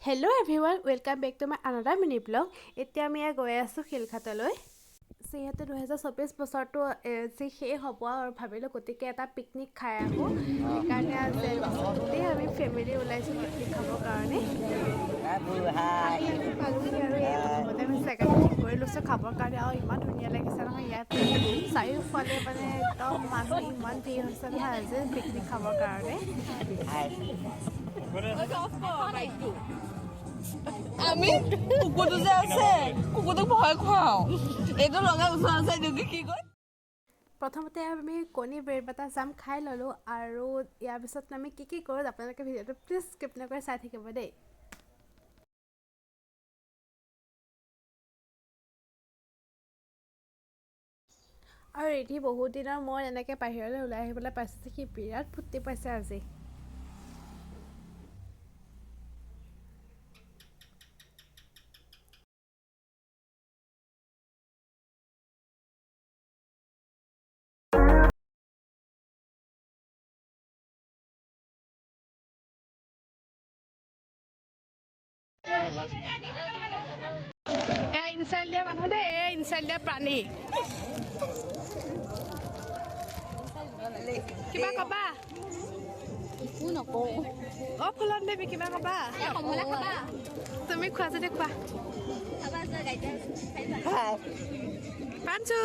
Hello everyone, welcome back to my another mini vlog. এতিয়া আমি গৈ আছো শিলঘাটলৈ। যিহেতু 2024 বছৰটো শেষ হ'ব আৰু ভাবিলো গতিকে এটা পিকনিক খাই আহো। সেইকাৰণে আজি আমি ফেমিলি ওলাইছো পিকনিক খাবৰ কাৰণে। আমি পালোহি আৰু এই প্ৰথমতে আমি জেগাটো ঠিক কৰি লৈছো খাবৰ কাৰণে আৰু ইমান ধুনীয়া লাগিছে নহয় ইয়াত চাৰিওফালে মানে একদম মানুহ ইমান ভিৰ হৈছে নহয় আজি পিকনিক খাবৰ কাৰণে। আমি কুকুৰটো যে আছে কুকুৰটোক ভয় খুৱাওঁ এইটো লগা ওচৰ আছে কি কয় প্ৰথমতে আমি কণী ব্ৰেড বাটাৰ জাম খাই ল'লোঁ আৰু ইয়াৰ পিছত আমি কি কৰোঁ আপোনালোকে ভিডিঅ'টো প্লিজ স্কিপ নকৰি চাই থাকিব দেই। আৰু ৰেডি বহুত দিনৰ মই এনেকৈ বাহিৰলৈ ওলাই আহিবলৈ পাইছোঁ সি বিৰাট ফূৰ্তি পাইছে আজি। ইনচাইল দিয়া মানুহ দেই ইনচাইল দিয়া প্ৰাণী কিবা কবা একো নকওঁ অ' ফুলন দেৱী কিবা কবা তুমি খোৱা যদি খোৱা পাঞ্চু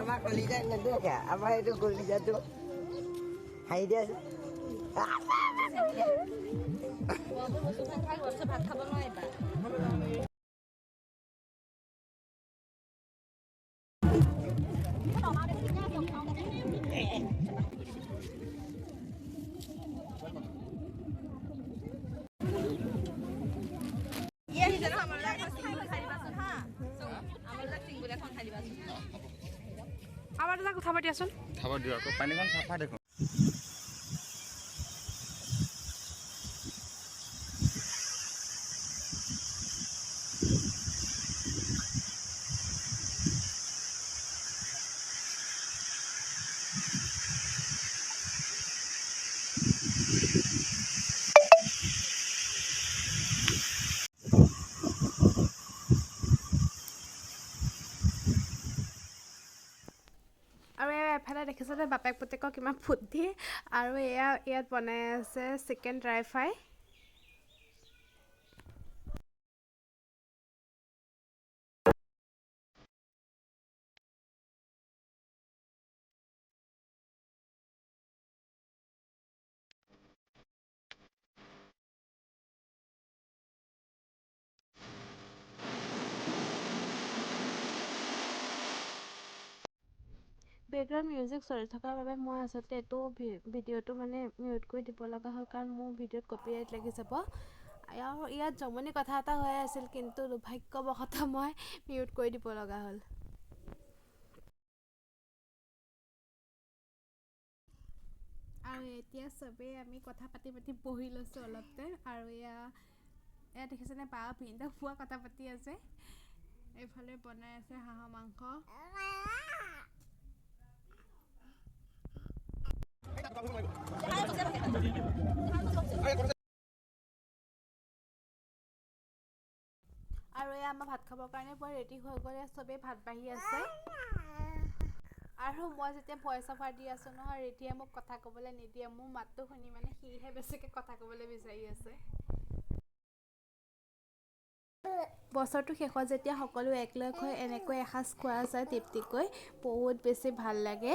আমাৰ কলিজা নেদেখা আমাৰ এইটো কলিজাটো হাঁহি দিয়া আছে ভাত খাব নোৱাৰিবা আমাৰ এটা কথা পাতিয়াচোন খাব দিওঁ আকৌ পানীখন চাফা দেখোন আৰু এফালে দেখিছে বাপেক পুতেকক কিমান ফুৰ্তি আৰু ইয়াত বনাই আছে chicken dry fry. Background music চলি থকাৰ বাবে মই আচলতে এইটো ভিডিঅ'টো মানে মিউট কৰি দিব লগা হ'ল কাৰণ মোৰ ভিডিঅ'ত কপিৰাইট লাগি যাব আৰু ইয়াত জমনি কথা এটা হৈ আছিল কিন্তু দুৰ্ভাগ্যবশতঃ মই মিউট কৰি দিব লগা হ'ল। আৰু এতিয়া চবেই আমি কথা পাতি বহি লৈছোঁ অলপতে আৰু এয়া দেখিছেনে বা ভিনদেউ পুৱা কথা পাতি আছে এইফালে বনাই আছে হাঁহৰ মাংস আৰু আমাৰ ভাত খাবৰ কাৰণে পুৰা ৰেডি হৈ গ'লে চবেই ভাত বাঢ়ি আছে আৰু মই যেতিয়া ভইচ অভাৰ দি আছোঁ নহয় ৰেডিয়ে মোক কথা ক'বলৈ নিদিয়ে মোৰ মাতটো শুনি মানে সিহে বেছিকৈ কথা ক'বলৈ বিচাৰি আছে। বছৰটো শেষত যেতিয়া সকলো একলগ হৈ এনেকৈ এসাঁজ খোৱা যায় তৃপ্তিকৈ বহুত বেছি ভাল লাগে।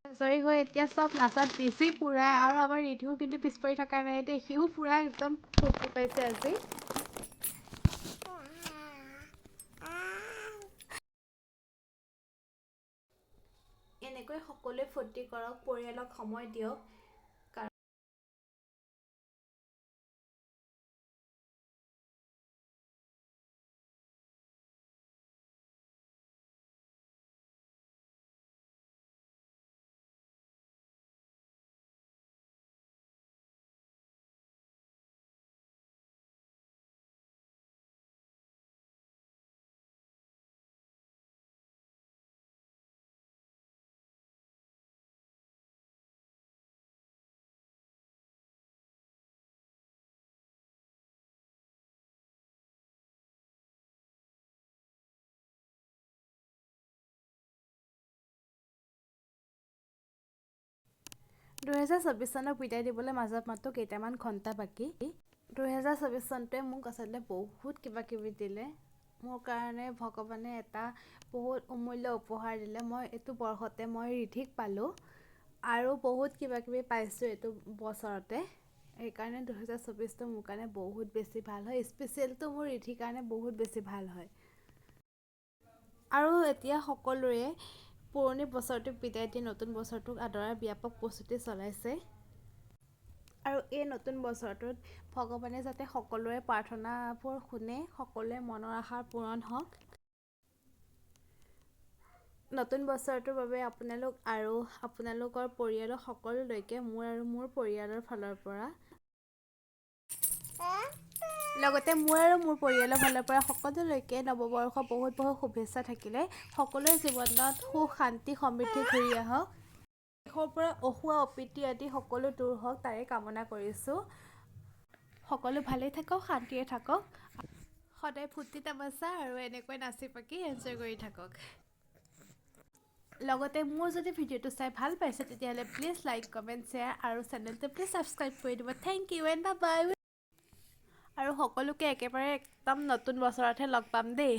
আজৰি হৈ এতিয়া চব নাচাত বেছি পুৰা আৰু আমাৰ ৰিধিও কিন্তু পিছ পৰি থকা নাই দেই সিও পুৰা একদম ফূৰ্তি পাইছে আজি। এনেকৈ সকলোৱে ফূৰ্তি কৰক পৰিয়ালক সময় দিয়ক 2024 চনক বিদায় দিবলৈ মাজত মাত্ৰ কেইটামান ঘণ্টা বাকী 2024 চনটোৱে মোক আচলতে বহুত কিবা কিবি দিলে মোৰ কাৰণে ভগৱানে এটা বহুত অমূল্য উপহাৰ দিলে মই এইটো বৰ্ষতে মই ৰিধিক পালোঁ আৰু বহুত কিবা কিবি পাইছোঁ এইটো বছৰতে সেইকাৰণে 2024টো মোৰ কাৰণে বহুত বেছি ভাল হয় স্পেচিয়েলটো মোৰ ৰিধিৰ কাৰণে বহুত বেছি ভাল হয় আৰু এতিয়া সকলোৰে পুৰণি বছৰটোক বিদায় দি নতুন বছৰটোক আদৰাৰ ব্যাপক প্ৰস্তুতি চলাইছে আৰু এই নতুন বছৰটোত ভগৱানে যাতে সকলোৰে প্ৰাৰ্থনাবোৰ শুনে সকলোৰে মনৰ আশা পূৰণ হওক নতুন বছৰটোৰ বাবে আপোনালোক আৰু আপোনালোকৰ পৰিয়ালৰ সকলোলৈকে মোৰ আৰু মোৰ পৰিয়ালৰ ফালৰ পৰা লগতে মোৰ আৰু মোৰ পৰিয়ালৰ ফালৰ পৰা সকলোলৈকে নৱবৰ্ষ বহুত বহুত শুভেচ্ছা থাকিলে সকলোৰে জীৱনত সুখ শান্তি সমৃদ্ধি ঘূৰি আহক দেশৰ পৰা অসুৱা অপ্ৰীতি আদি সকলো দূৰ হওক তাৰে কামনা কৰিছোঁ সকলো ভালেই থাকক শান্তিৰে থাকক সদায় ফূৰ্তি তামাচা আৰু এনেকৈ নাচি বাগি এনজয় কৰি থাকক লগতে মোৰ যদি ভিডিঅ'টো চাই ভাল পাইছে তেতিয়াহ'লে প্লিজ লাইক কমেণ্ট শ্বেয়াৰ আৰু চেনেলটো প্লিজ ছাবস্ক্ৰাইব কৰি দিব থেংক ইউ এণ্ড বাই আৰু সকলোকে একেবাৰে একদম নতুন বছৰতহে লগ পাম দেই